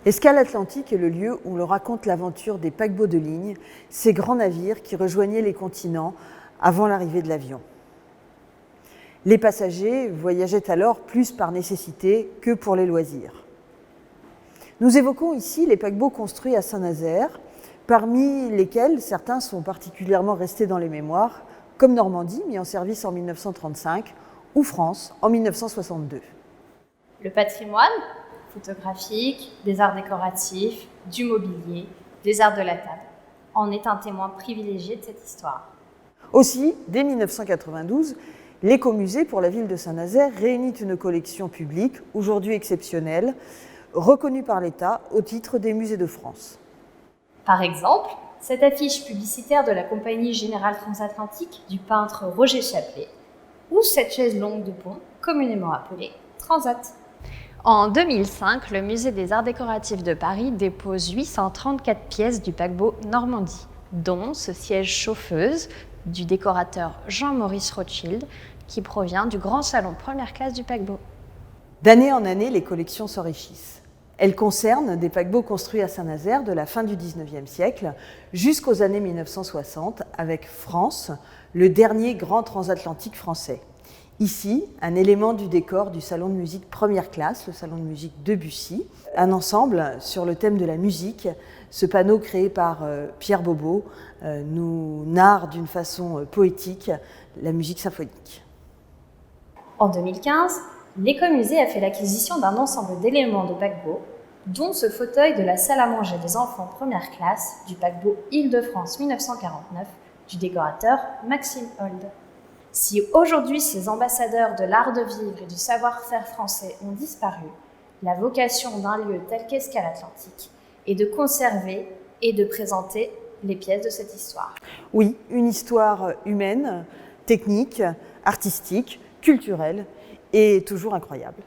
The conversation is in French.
Escale Atlantique est le lieu où l'on raconte l'aventure des paquebots de ligne, ces grands navires qui rejoignaient les continents avant l'arrivée de l'avion. Les passagers voyageaient alors plus par nécessité que pour les loisirs. Nous évoquons ici les paquebots construits à Saint-Nazaire, parmi lesquels certains sont particulièrement restés dans les mémoires, comme Normandie, mis en service en 1935, ou France, en 1962. Le patrimoine photographique, des arts décoratifs, du mobilier, des arts de la table en est un témoin privilégié de cette histoire. Aussi, dès 1992, l'Écomusée pour la ville de Saint-Nazaire réunit une collection publique, aujourd'hui exceptionnelle, reconnue par l'État au titre des musées de France. Par exemple, cette affiche publicitaire de la Compagnie Générale Transatlantique du peintre Roger Chaplet, ou cette chaise longue de pont, communément appelée Transat. En 2005, le Musée des Arts Décoratifs de Paris dépose 834 pièces du paquebot Normandie, dont ce siège chauffeuse du décorateur Jean-Maurice Rothschild, qui provient du grand salon première classe du paquebot. D'année en année, les collections s'enrichissent. Elles concernent des paquebots construits à Saint-Nazaire de la fin du XIXe siècle jusqu'aux années 1960, avec France, le dernier grand transatlantique français. Ici, un élément du décor du salon de musique première classe, le salon de musique Debussy, un ensemble sur le thème de la musique. Ce panneau créé par Pierre Bobo nous narre d'une façon poétique la musique symphonique. En 2015, l'Écomusée a fait l'acquisition d'un ensemble d'éléments de paquebot, dont ce fauteuil de la salle à manger des enfants première classe du paquebot Île-de-France 1949 du décorateur Maxime Hold. Si aujourd'hui ces ambassadeurs de l'art de vivre et du savoir-faire français ont disparu, la vocation d'un lieu tel qu'Escale Atlantique est de conserver et de présenter les pièces de cette histoire. Oui, une histoire humaine, technique, artistique, culturelle et toujours incroyable.